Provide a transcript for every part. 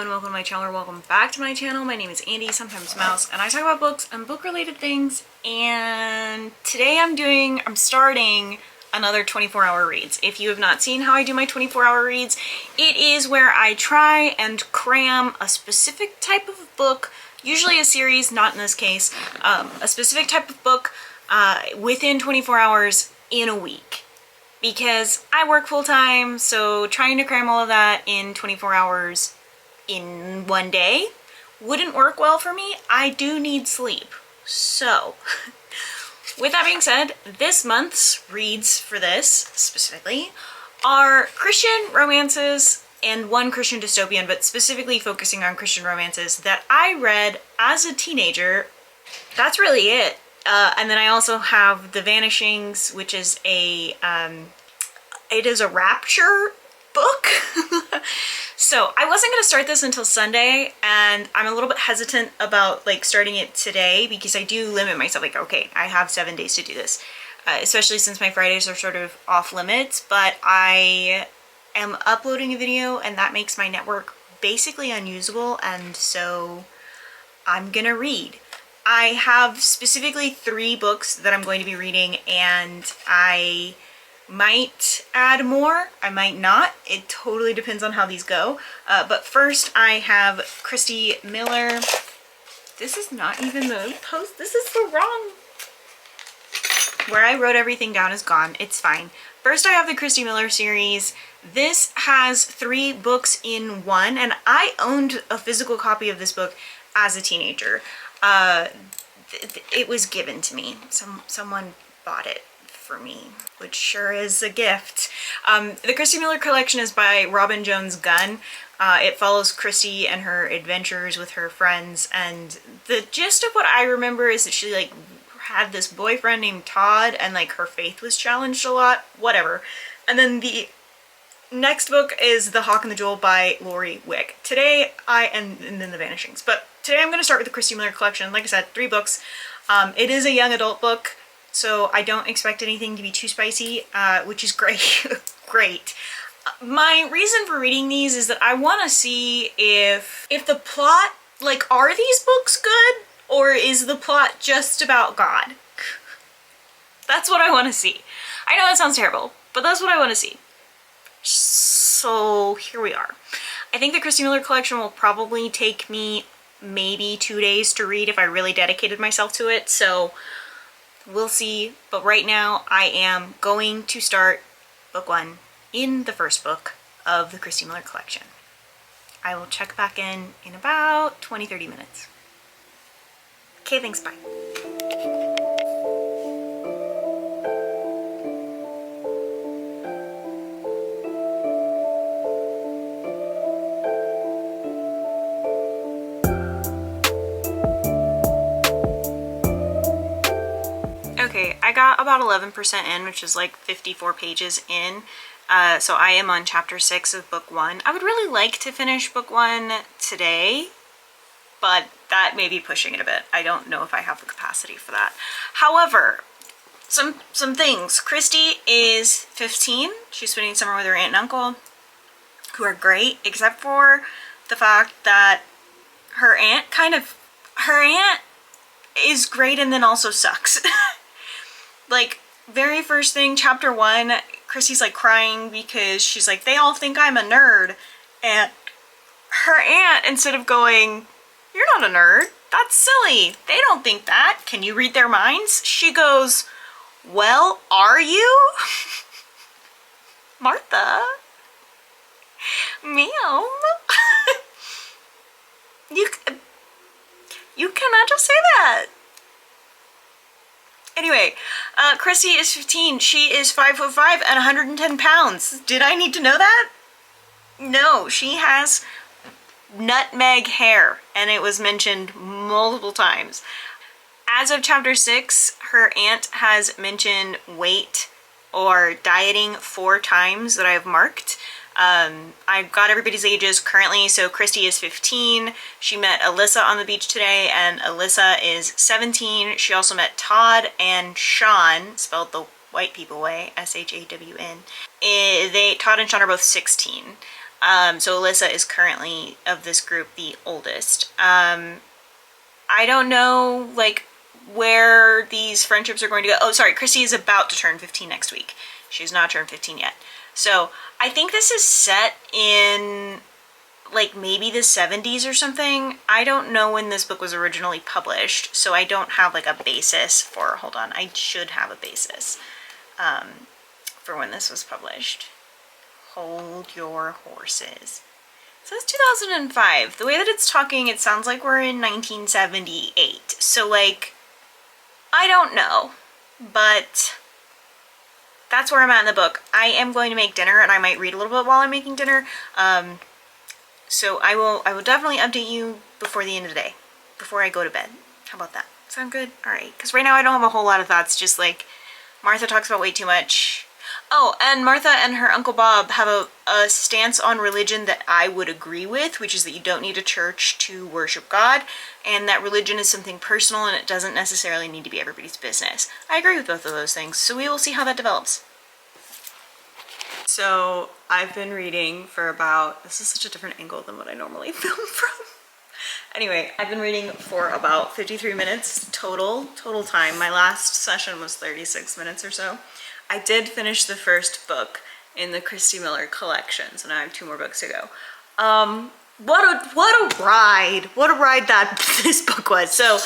and welcome to my channel, or welcome back to my channel. My name is Andy, sometimes Mouse, and I talk about books and book-related things. And today I'm starting another 24-hour reads. If you have not seen how I do my 24-hour reads, it is where I try and cram a specific type of book, usually a series, not in this case, a specific type of book within 24 hours in a week. Because I work full-time, so trying to cram all of that in 24 hours in one day wouldn't work well for me. I do need sleep. So, with that being said, this month's reads for this, specifically, are Christian romances and one Christian dystopian, but specifically focusing on Christian romances that I read as a teenager. That's really it. And then I also have The Vanishings, which is it is a rapture book. So I wasn't going to start this until Sunday, and I'm a little bit hesitant about like starting it today because I do limit myself, like, okay, I have 7 days to do this, especially since my Fridays are sort of off limits, but I am uploading a video and that makes my network basically unusable, and so I'm gonna read. I have specifically 3 books that I'm going to be reading, and I might add more, I might not. It totally depends on how these go. But first I have Christy Miller. This is not even the post. This is the wrong... Where I wrote everything down is gone. It's fine. First I have the Christy Miller series. This has 3 books in one, and I owned a physical copy of this book as a teenager. It was given to me. Someone bought it for me, which sure is a gift. The Christy Miller collection is by Robin Jones Gunn. It follows Christy and her adventures with her friends, and the gist of what I remember is that she like had this boyfriend named Todd, and like her faith was challenged a lot, whatever. And then the next book is The Hawk and the Jewel by Lori Wick. Today and then The Vanishings. But today I'm going to start with the Christy Miller collection. Like I said, 3 books. It is a young adult book, so I don't expect anything to be too spicy, which is great. Great. My reason for reading these is that I want to see if the plot, like, are these books good, or is the plot just about God? That's what I want to see. I know that sounds terrible, but that's what I want to see. So here we are. I think the Christy Miller collection will probably take me maybe 2 days to read if I really dedicated myself to it, so we'll see. But right now I am going to start book 1 in the first book of the Christy Miller collection. I will check back in about 20-30 minutes. Okay, thanks, bye. Okay, I got about 11% in, which is like 54 pages in. So I am on chapter 6 of book 1. I would really like to finish book 1 today, but that may be pushing it a bit. I don't know if I have the capacity for that. However, some things. Christy is 15. She's spending summer with her aunt and uncle, who are great, except for the fact that her aunt is great and then also sucks. Like, very first thing, chapter 1, Christy's like crying because she's like, they all think I'm a nerd. And her aunt, instead of going, you're not a nerd, that's silly, they don't think that, can you read their minds? She goes, well, are you? Martha? Ma'am? You cannot just say that. Anyway, Christy is 15. She is 5'5" and 110 pounds. Did I need to know that? No, she has nutmeg hair, and it was mentioned multiple times. As of chapter 6, her aunt has mentioned weight or dieting 4 times that I've marked. I've got everybody's ages currently, so Christy is 15. She met Alyssa on the beach today, and Alyssa is 17. She also met Todd and Sean, spelled the white people way, S-H-A-W-N. Todd and Sean are both 16. So Alyssa is currently, of this group, the oldest. I don't know, like, where these friendships are going to go. Oh, sorry, Christy is about to turn 15 next week. She's not turned 15 yet. So I think this is set in, like, maybe the 70s or something. I don't know when this book was originally published, so I don't have, like, a basis for, hold on, I should have a basis for when this was published. Hold your horses. It says 2005. The way that it's talking, it sounds like we're in 1978. So, like, I don't know, but that's where I'm at in the book. I am going to make dinner, and I might read a little bit while I'm making dinner. So I will definitely update you before the end of the day, before I go to bed. How about that? Sound good? All right. Because right now I don't have a whole lot of thoughts. Just like Martha talks about way too much. Oh, and Martha and her Uncle Bob have a stance on religion that I would agree with, which is that you don't need a church to worship God, and that religion is something personal and it doesn't necessarily need to be everybody's business. I agree with both of those things, so we will see how that develops. So I've been reading for about, this is such a different angle than what I normally film from. Anyway, I've been reading for about 53 minutes total time. My last session was 36 minutes or so. I did finish the first book in the Christy Miller collection, so now I have 2 more books to go. What a ride that this book was. So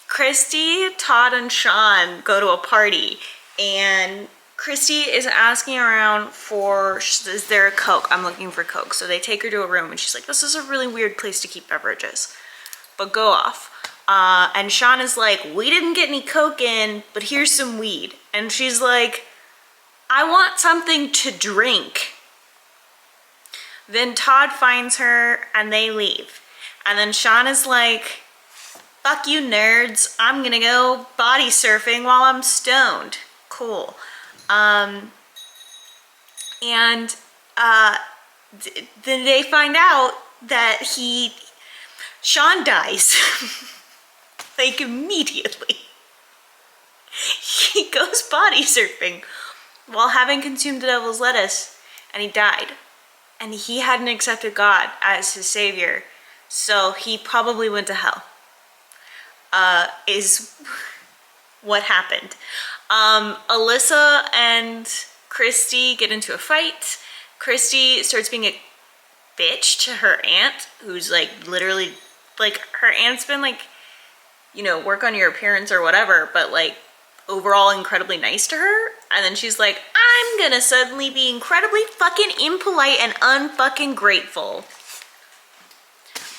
Christy, Todd, and Sean go to a party, and Christy is asking around for, is there a Coke? I'm looking for Coke. So they take her to a room, and she's like, this is a really weird place to keep beverages, but go off. And Sean is like, we didn't get any Coke in, but here's some weed. And she's like, I want something to drink. Then Todd finds her and they leave. And then Sean is like, fuck you nerds, I'm gonna go body surfing while I'm stoned. Cool. Then they find out that Sean dies. Like, immediately. He goes body surfing while having consumed the devil's lettuce, and he died. And he hadn't accepted God as his savior, so he probably went to hell, is what happened. Alyssa and Christy get into a fight. Christy starts being a bitch to her aunt, who's like literally, like, her aunt's been like, you know, work on your appearance or whatever, but like overall incredibly nice to her. And then she's like, I'm gonna suddenly be incredibly fucking impolite and unfucking grateful.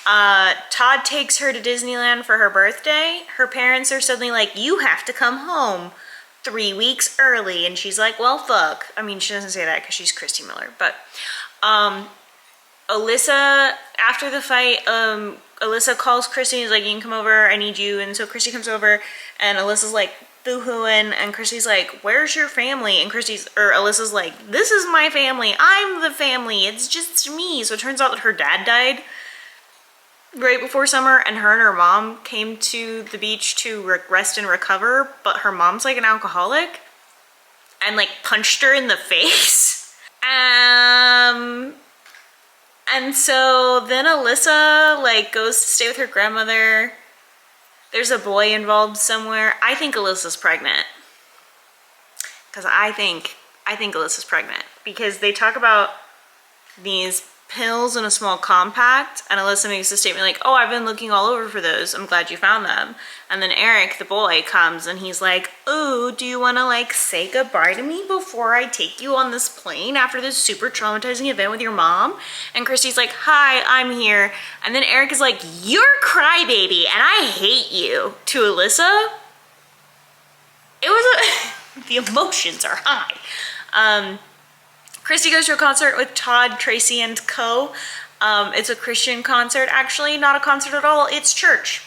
Todd takes her to Disneyland for her birthday. Her parents are suddenly like, you have to come home 3 weeks early. And she's like, well, fuck. I mean, she doesn't say that because she's Christy Miller, but Alyssa, after the fight, Alyssa calls Christy and is like, you can come over, I need you. And so Christy comes over, and Alyssa's like boo-hooing, and Christy's like, where's your family? And Alyssa's like, this is my family, I'm the family, it's just me. So it turns out that her dad died right before summer, and her mom came to the beach to rest and recover, but her mom's like an alcoholic and like punched her in the face. And so then Alyssa like goes to stay with her grandmother. There's a boy involved somewhere. I think Alyssa's pregnant. Because I think Alyssa's pregnant. Because they talk about these pills in a small compact, and Alyssa makes a statement like, oh, I've been looking all over for those, I'm glad you found them. And then Eric, the boy, comes and he's like, oh, do you want to like say goodbye to me before I take you on this plane after this super traumatizing event with your mom? And Christy's like, hi, I'm here. And then Eric is like, you're a crybaby and I hate you, to Alyssa. It was the emotions are high. Christy goes to a concert with Todd, Tracy, and co. It's a Christian concert, actually, not a concert at all, it's church.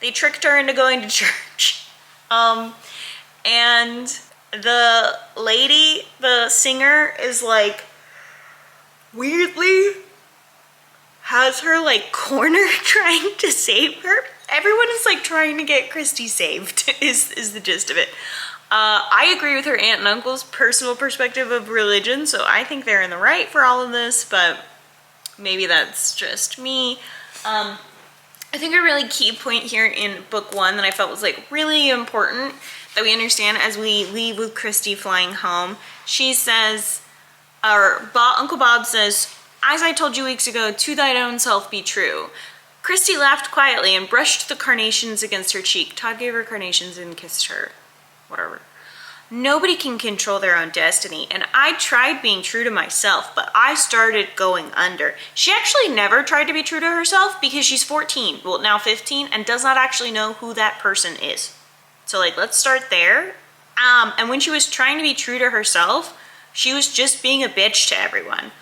They tricked her into going to church. And the lady, the singer, is like, weirdly, has her like cornered trying to save her. Everyone is like trying to get Christy saved, is the gist of it. I agree with her aunt and uncle's personal perspective of religion, so I think they're in the right for all of this, but maybe that's just me. I think a really key point here in book one that I felt was like really important that we understand as we leave with Christy flying home. She says, Uncle Bob says, "As I told you weeks ago, to thine own self be true." Christy laughed quietly and brushed the carnations against her cheek. Todd gave her carnations and kissed her. Whatever. Nobody can control their own destiny, and I tried being true to myself, but I started going under. She actually never tried to be true to herself because she's 14, well now 15, and does not actually know who that person is. So like, let's start there. And when she was trying to be true to herself, she was just being a bitch to everyone,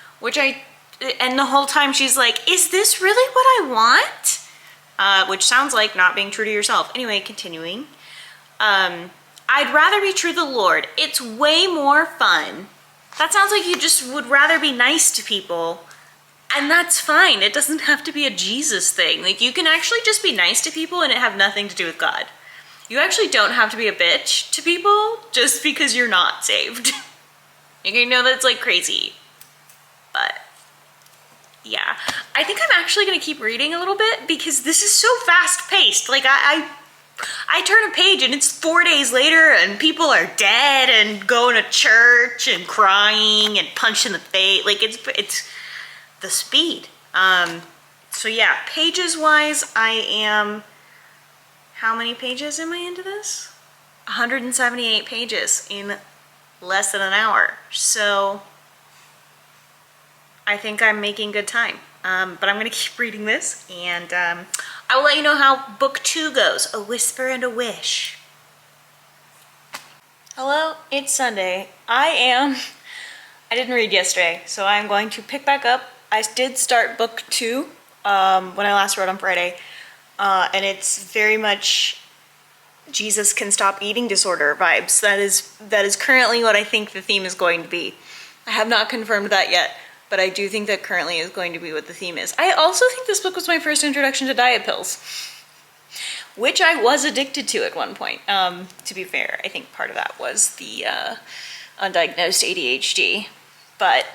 and the whole time she's like, is this really what I want? Which sounds like not being true to yourself. Anyway, continuing. I'd rather be true to the Lord. It's way more fun. That sounds like you just would rather be nice to people. And that's fine. It doesn't have to be a Jesus thing. Like, you can actually just be nice to people and it have nothing to do with God. You actually don't have to be a bitch to people just because you're not saved. You know, that's like crazy. But yeah, I think I'm actually gonna keep reading a little bit because this is so fast paced. Like I turn a page and it's 4 days later and people are dead and going to church and crying and punched in the face. Like it's the speed. So yeah, pages wise, I am, how many pages am I into this? 178 pages in less than an hour. So I think I'm making good time. But I'm gonna keep reading this, and I will let you know how book 2 goes. A Whisper and a Wish. Hello, it's Sunday. I didn't read yesterday, so I'm going to pick back up. I did start book 2 when I last read on Friday, and it's very much Jesus can stop eating disorder vibes. That is currently what I think the theme is going to be. I have not confirmed that yet, but I do think that currently is going to be what the theme is. I also think this book was my first introduction to diet pills, which I was addicted to at one point. To be fair, I think part of that was the undiagnosed ADHD. But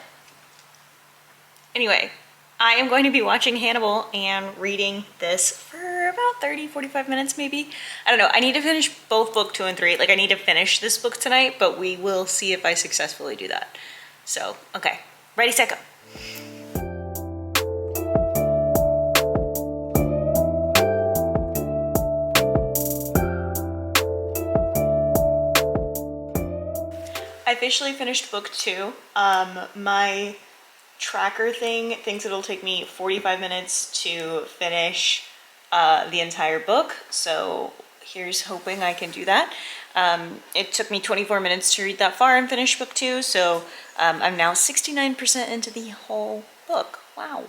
anyway, I am going to be watching Hannibal and reading this for about 30, 45 minutes maybe. I don't know, I need to finish both book 2 and 3. Like, I need to finish this book tonight, but we will see if I successfully do that. So, okay. Ready, set, go. I officially finished book 2. My tracker thing thinks it'll take me 45 minutes to finish the entire book, so here's hoping I can do that. It took me 24 minutes to read that far and finish book 2, so I'm now 69% into the whole book. Wow.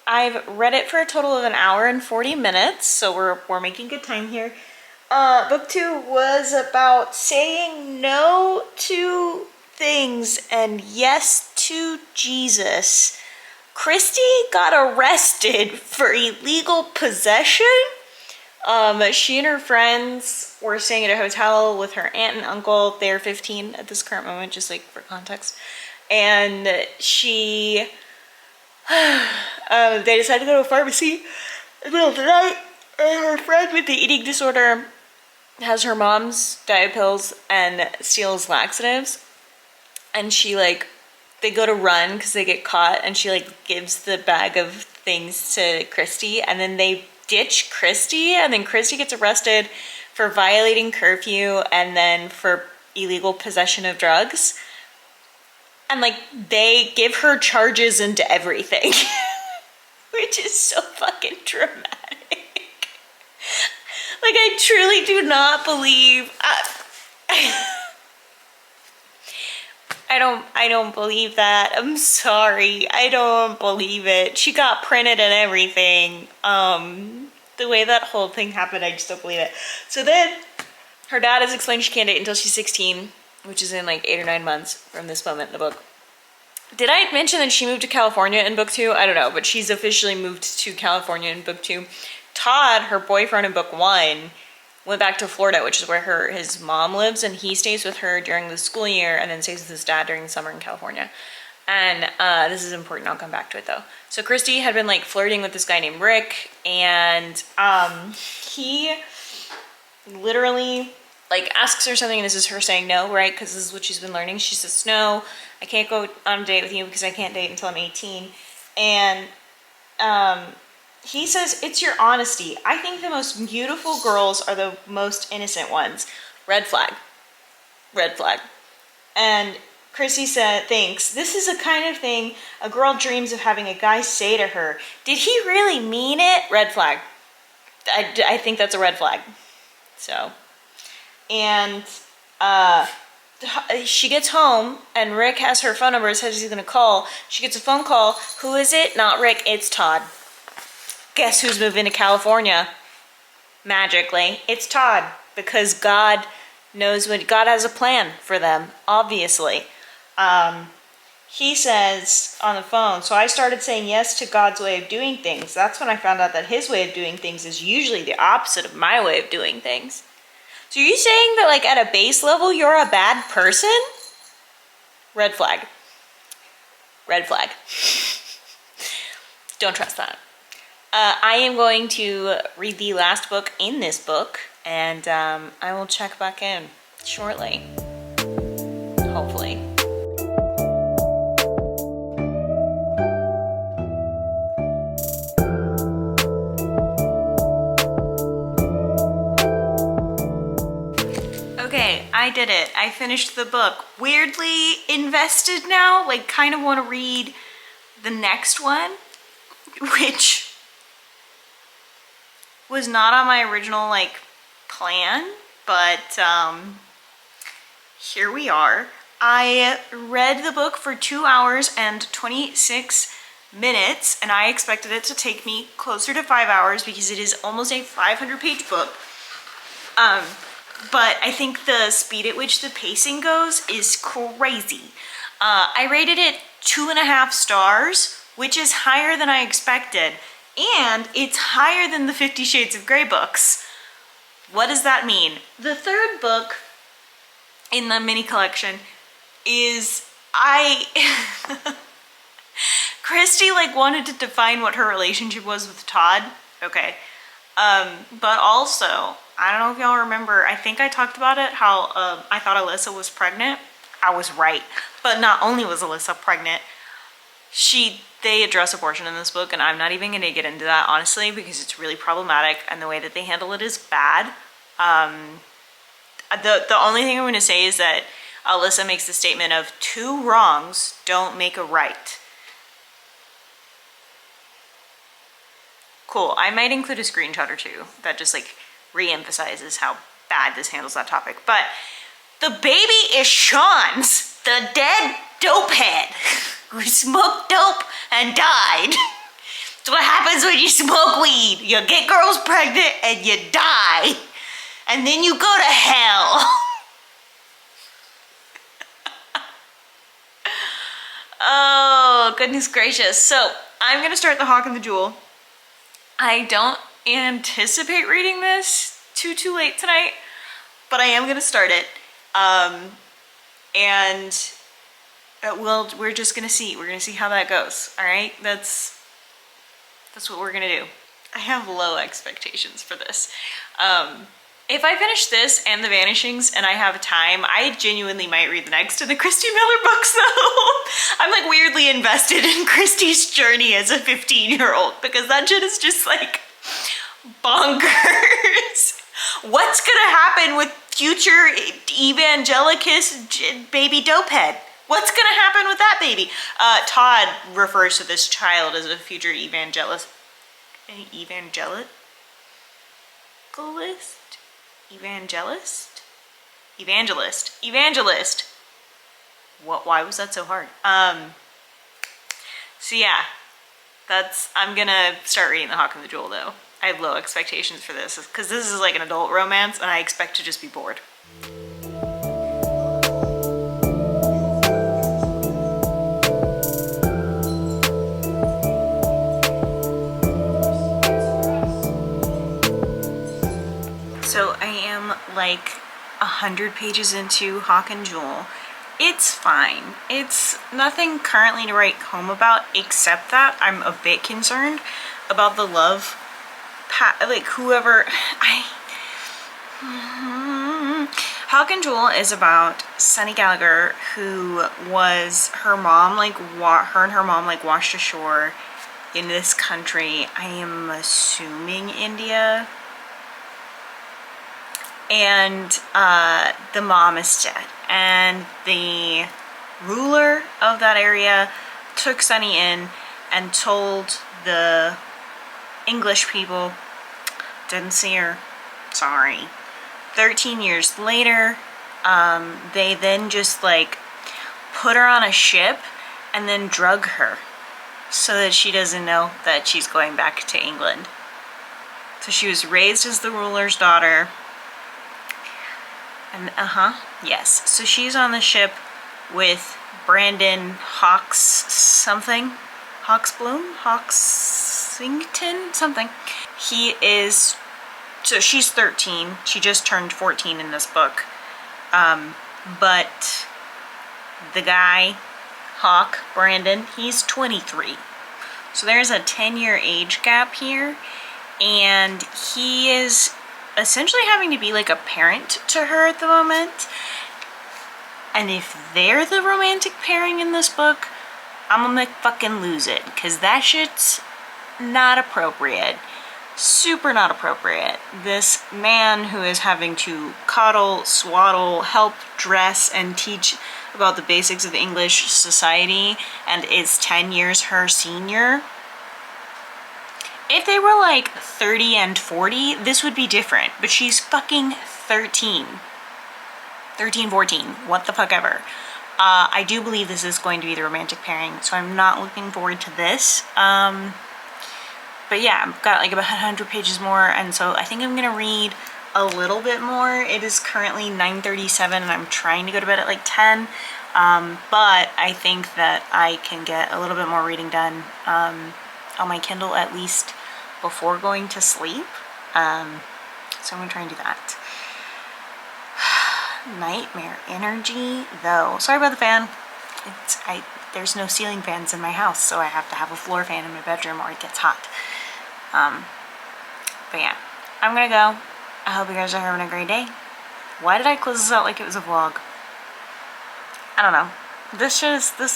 I've read it for a total of 1 hour and 40 minutes, so we're making good time here. Book 2 was about saying no to things and yes to Jesus. Christy got arrested for illegal possession. She and her friends were staying at a hotel with her aunt and uncle. They're 15 at this current moment, just like for context. And they decided to go to a pharmacy in the middle of the night. And her friend with the eating disorder has her mom's diet pills and steals laxatives. And they go to run because they get caught, and she gives the bag of things to Christy, and then they ditch Christy, and then Christy gets arrested for violating curfew and then for illegal possession of drugs. And they give her charges into everything, which is so fucking dramatic. I truly do not believe, I don't believe that. I'm sorry. I don't believe it. She got printed and everything. The way that whole thing happened, I just don't believe it. So then her dad has explained she can't date until she's 16, which is in 8 or 9 months from this moment in the book. Did I mention that she moved to California in book 2? I don't know, but she's officially moved to California in book 2. Todd, her boyfriend in book 1, went back to Florida, which is where his mom lives, and he stays with her during the school year and then stays with his dad during the summer in California. And this is important, I'll come back to it though. So Christy had been like flirting with this guy named Rick, and he literally like asks her something, and this is her saying no, right? Because this is what she's been learning. She says, no, I can't go on a date with you because I can't date until I'm 18. And he says, it's your honesty. I think the most beautiful girls are the most innocent ones. Red flag. Red flag. And Chrissy thinks, this is the kind of thing a girl dreams of having a guy say to her. Did he really mean it? Red flag. I think that's a red flag. So, and she gets home, and Rick has her phone number, says he's gonna call. She gets a phone call. Who is it? Not Rick, it's Todd. Guess who's moving to California? Magically, it's Todd, because God knows what, God has a plan for them, obviously. He says on the phone, so I started saying yes to God's way of doing things. That's when I found out that his way of doing things is usually the opposite of my way of doing things. So are you saying that like at a base level, you're a bad person? Red flag. Red flag. Don't trust that. I am going to read the last book in this book, and I will check back in shortly, hopefully. Okay, I did it. I finished the book. Weirdly invested now, like kind of want to read the next one, which was not on my original like plan, but here we are. I read the book for 2 hours and 26 minutes, and I expected it to take me closer to 5 hours because it is almost a 500-page book. But I think the speed at which the pacing goes is crazy. I rated it 2.5 stars, which is higher than I expected. And it's higher than the 50 Shades of Grey books. What does that mean? The third book in the mini collection is Christy like wanted to define what her relationship was with Todd. Okay. But also, I don't know if y'all remember, I think I talked about it, how I thought Alyssa was pregnant. I was right. But not only was Alyssa pregnant, they address abortion in this book, and I'm not even going to get into that, honestly, because it's really problematic, and the way that they handle it is bad. The only thing I'm going to say is that Alyssa makes the statement of 2 wrongs don't make a right. Cool. I might include a screenshot or two that just like re-emphasizes how bad this handles that topic. But the baby is Sean's, the dead dopehead who smoked dope and died. It's what happens when you smoke weed. You get girls pregnant and you die. And then you go to hell. Oh, goodness gracious. So I'm going to start The Hawk and the Jewel. I don't anticipate reading this too late tonight, but I am going to start it. And we're just going to see. We're going to see how that goes. All right? That's what we're going to do. I have low expectations for this. If I finish this and The Vanishings and I have time, I genuinely might read the next of the Christy Miller books though. I'm like weirdly invested in Christy's journey as a 15-year-old because that shit is just like bonkers. What's gonna happen with future evangelicus baby dopehead? What's gonna happen with that baby? Todd refers to this child as a future evangelist. Evangelist. What? Why was that so hard? So yeah, I'm gonna start reading The Hawk and the Jewel though. I have low expectations for this because this is like an adult romance and I expect to just be bored. So I am like 100 pages into Hawk and Jewel. It's fine. It's nothing currently to write home about, except that I'm a bit concerned about the love, like whoever, Hawk and Jewel is about Sunny Gallagher, who was her mom, like her and her mom like washed ashore in this country. I am assuming India. And the mom is dead. And the ruler of that area took Sunny in and told the English people, didn't see her, sorry. 13 years later, they then just like put her on a ship and then drug her so that she doesn't know that she's going back to England. So she was raised as the ruler's daughter. And yes. So she's on the ship with Brandon Hawks something. Hawksbloom? Hawksington? Something. He is, so she's 13. She just turned 14 in this book. But the guy, Hawk, Brandon, he's 23. So there's a 10-year age gap here. And he is essentially having to be like a parent to her at the moment. And if they're the romantic pairing in this book, I'm gonna fucking lose it, because that shit's not appropriate. Super not appropriate. This man who is having to coddle, swaddle, help dress, and teach about the basics of English society, and is 10 years her senior. If they were like 30 and 40, this would be different. But she's fucking 13. 13, 14. What the fuck ever. I do believe this is going to be the romantic pairing, so I'm not looking forward to this. But yeah, I've got like about 100 pages more, and so I think I'm gonna read a little bit more. It is currently 9:37 and I'm trying to go to bed at like 10. But I think that I can get a little bit more reading done on my Kindle, at least before going to sleep. So I'm gonna try and do that. Nightmare energy though. Sorry about the fan. There's no ceiling fans in my house, so I have to have a floor fan in my bedroom or it gets hot. But yeah, I'm gonna go. I hope you guys are having a great day. Why did I close this out like it was a vlog? I don't know. This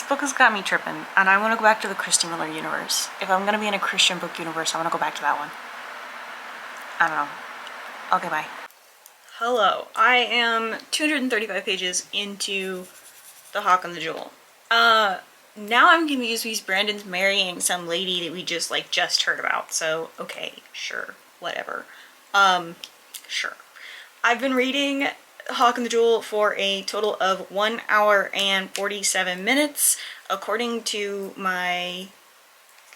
book has got me tripping, and I want to go back to the Christy Miller universe. If I'm gonna be in a Christian book universe, I want to go back to that one. I don't know. Okay, bye. Hello. I am 235 pages into The Hawk and the Jewel. Now I'm confused because Brandon's marrying some lady that we just heard about. So, okay, sure, whatever. Sure. I've been reading Hawk and the Jewel for a total of 1 hour and 47 minutes. According to my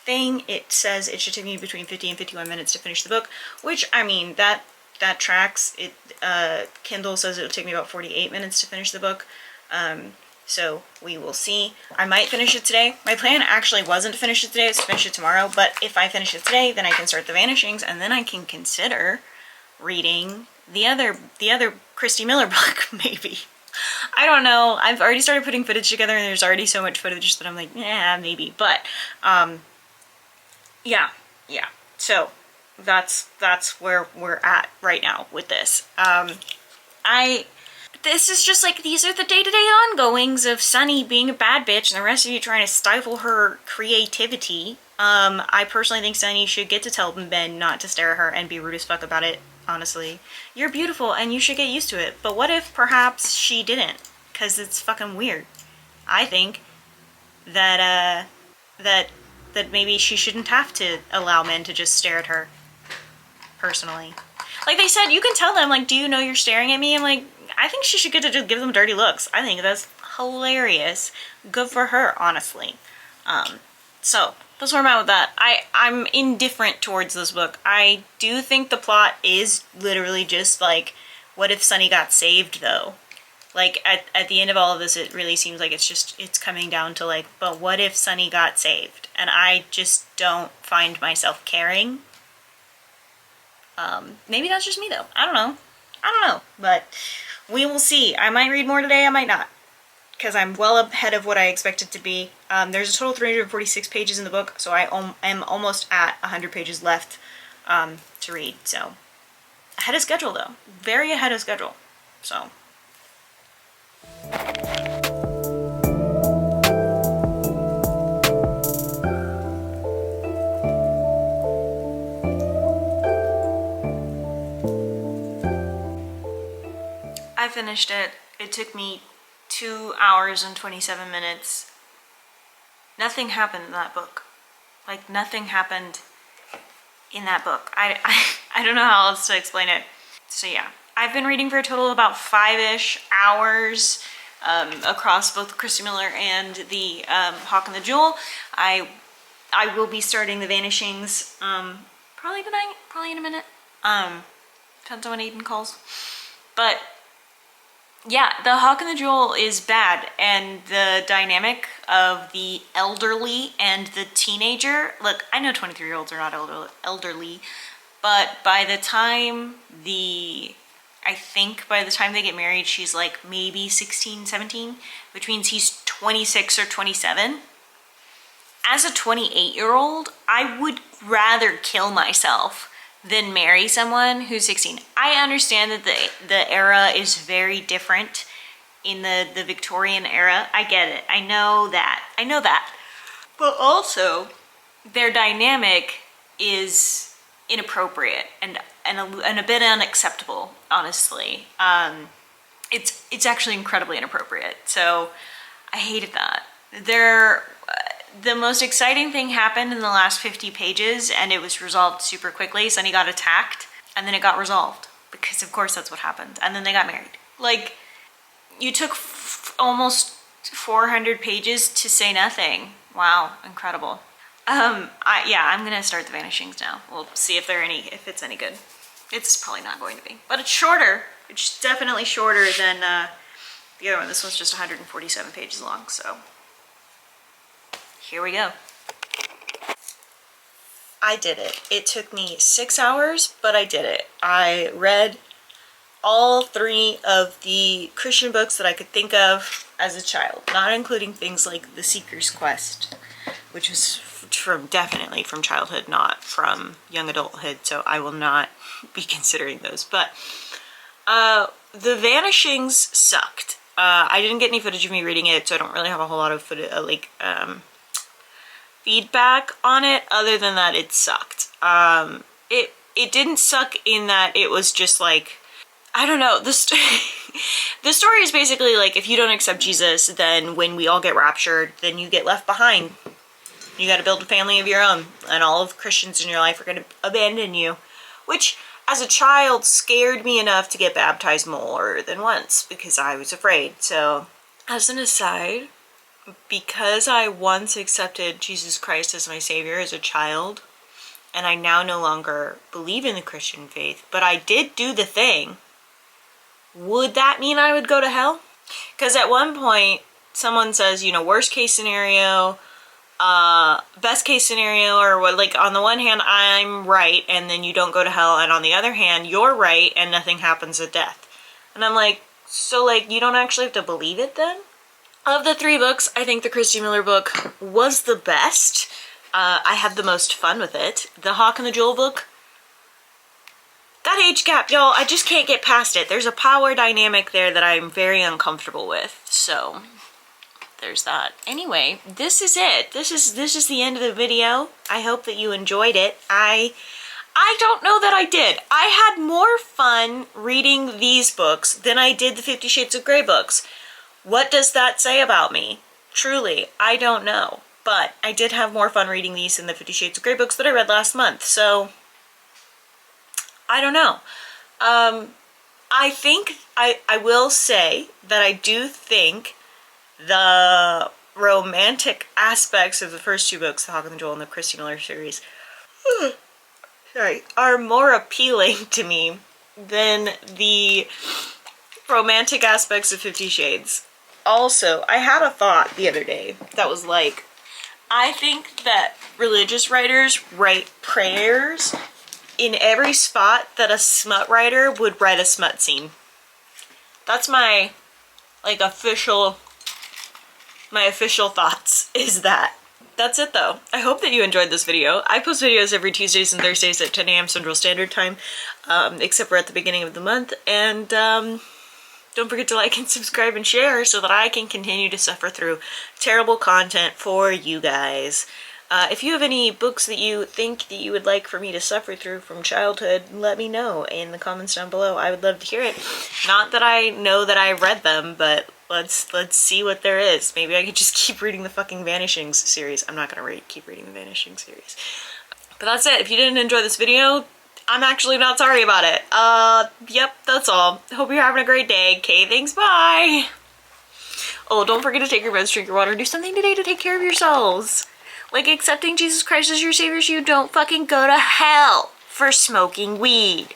thing, it says it should take me between 50 and 51 minutes to finish the book, which, I mean, that tracks. It Kindle says it'll take me about 48 minutes to finish the book. So we will see. I might finish it today. My plan actually wasn't to finish it today, it's to finish it tomorrow, but if I finish it today, then I can start The Vanishings, and then I can consider reading the other Christy Miller book, maybe. I don't know. I've already started putting footage together, and there's already so much footage that I'm like, yeah, maybe. But, yeah. So, that's where we're at right now with this. This is just like, these are the day-to-day ongoings of Sunny being a bad bitch and the rest of you trying to stifle her creativity. I personally think Sunny should get to tell Ben not to stare at her and be rude as fuck about it, honestly. You're beautiful and you should get used to it. But what if perhaps she didn't? Because it's fucking weird. I think that, that maybe she shouldn't have to allow men to just stare at her, personally. Like they said, you can tell them, like, do you know you're staring at me? I'm like, I think she should get to just give them dirty looks. I think that's hilarious. Good for her, honestly. So, that's where I'm at with that. I'm indifferent towards this book. I do think the plot is literally just, like, what if Sunny got saved, though? Like, at the end of all of this, it really seems like it's coming down to, like, but what if Sunny got saved? And I just don't find myself caring. Maybe that's just me, though. I don't know. I don't know, but we will see. I might read more today, I might not, because I'm well ahead of what I expected to be. There's a total of 346 pages in the book, so I am almost at 100 pages left to read. So ahead of schedule though, very ahead of schedule. So. I finished it. It took me 2 hours and 27 minutes. Nothing happened in that book. Like, nothing happened in that book. I don't know how else to explain it. So yeah, I've been reading for a total of about 5-ish hours across both Christy Miller and the Hawk and the Jewel. I will be starting The Vanishings probably tonight, probably in a minute. Depends on when Aiden calls. But yeah, the Hawk and the Jewel is bad, and the dynamic of the elderly and the teenager, look, I know 23-year-olds are not elderly, but by the time I think by the time they get married, she's like maybe 16, 17, which means he's 26 or 27. As a 28-year-old, I would rather kill myself than marry someone who's 16. I understand that the era is very different in the Victorian era. I get it. I know that. But also, their dynamic is inappropriate and a bit unacceptable, honestly. It's actually incredibly inappropriate. So I hated that. The most exciting thing happened in the last 50 pages, and it was resolved super quickly. Sonny got attacked, and then it got resolved, because of course that's what happened. And then they got married. Like, you took almost 400 pages to say nothing. Wow, incredible. Yeah, I'm gonna start The Vanishings now. We'll see if it's any good. It's probably not going to be, but it's shorter. It's definitely shorter than the other one. This one's just 147 pages long, so. Here we go. I did it. It took me 6 hours, but I did it. I read all 3 of the Christian books that I could think of as a child, not including things like The Seeker's Quest, which was definitely from childhood, not from young adulthood, so I will not be considering those. But The Vanishings sucked. I didn't get any footage of me reading it, so I don't really have a whole lot of footage, feedback on it, other than that it sucked. It didn't suck in that it was just like, I don't know, the story is basically like, if you don't accept Jesus, then when we all get raptured, then you get left behind. You gotta build a family of your own, and all of the Christians in your life are gonna abandon you, which as a child scared me enough to get baptized more than once because I was afraid. So as an aside, because I once accepted Jesus Christ as my savior as a child, and I now no longer believe in the Christian faith, but I did do the thing, would that mean I would go to hell? Because at one point, someone says, you know, worst case scenario, best case scenario, or what, like, on the one hand, I'm right, and then you don't go to hell, and on the other hand, you're right, and nothing happens at death. And I'm like, so, like, you don't actually have to believe it then? Of the 3 books, I think the Christy Miller book was the best. I had the most fun with it. The Hawk and the Jewel book got age gap, y'all. I just can't get past it. There's a power dynamic there that I'm very uncomfortable with. So there's that. Anyway, this is it. This is the end of the video. I hope that you enjoyed it. I don't know that I did. I had more fun reading these books than I did the 50 Shades of Grey books. What does that say about me? Truly, I don't know. But I did have more fun reading these than the 50 Shades of Grey books that I read last month. So, I don't know. I think, I will say that I do think the romantic aspects of the first 2 books, The Hawk and the Jewel and the Christy Miller series, are more appealing to me than the romantic aspects of 50 Shades. Also, I had a thought the other day that was like, I think that religious writers write prayers in every spot that a smut writer would write a smut scene. That's my, like, official thoughts is that. That's it though. I hope that you enjoyed this video. I post videos every Tuesdays and Thursdays at 10 a.m. Central Standard Time, except for at the beginning of the month. And don't forget to like and subscribe and share so that I can continue to suffer through terrible content for you guys. If you have any books that you think that you would like for me to suffer through from childhood, let me know in the comments down below. I would love to hear it. Not that I know that I read them, but let's see what there is. Maybe I could just keep reading the fucking Vanishings series. I'm not gonna keep reading the Vanishing series. But that's it. If you didn't enjoy this video, I'm actually not sorry about it. Yep, that's all. Hope you're having a great day. Okay, thanks, bye! Oh, don't forget to take your meds, drink your water, do something today to take care of yourselves. Like accepting Jesus Christ as your savior so you don't fucking go to hell for smoking weed.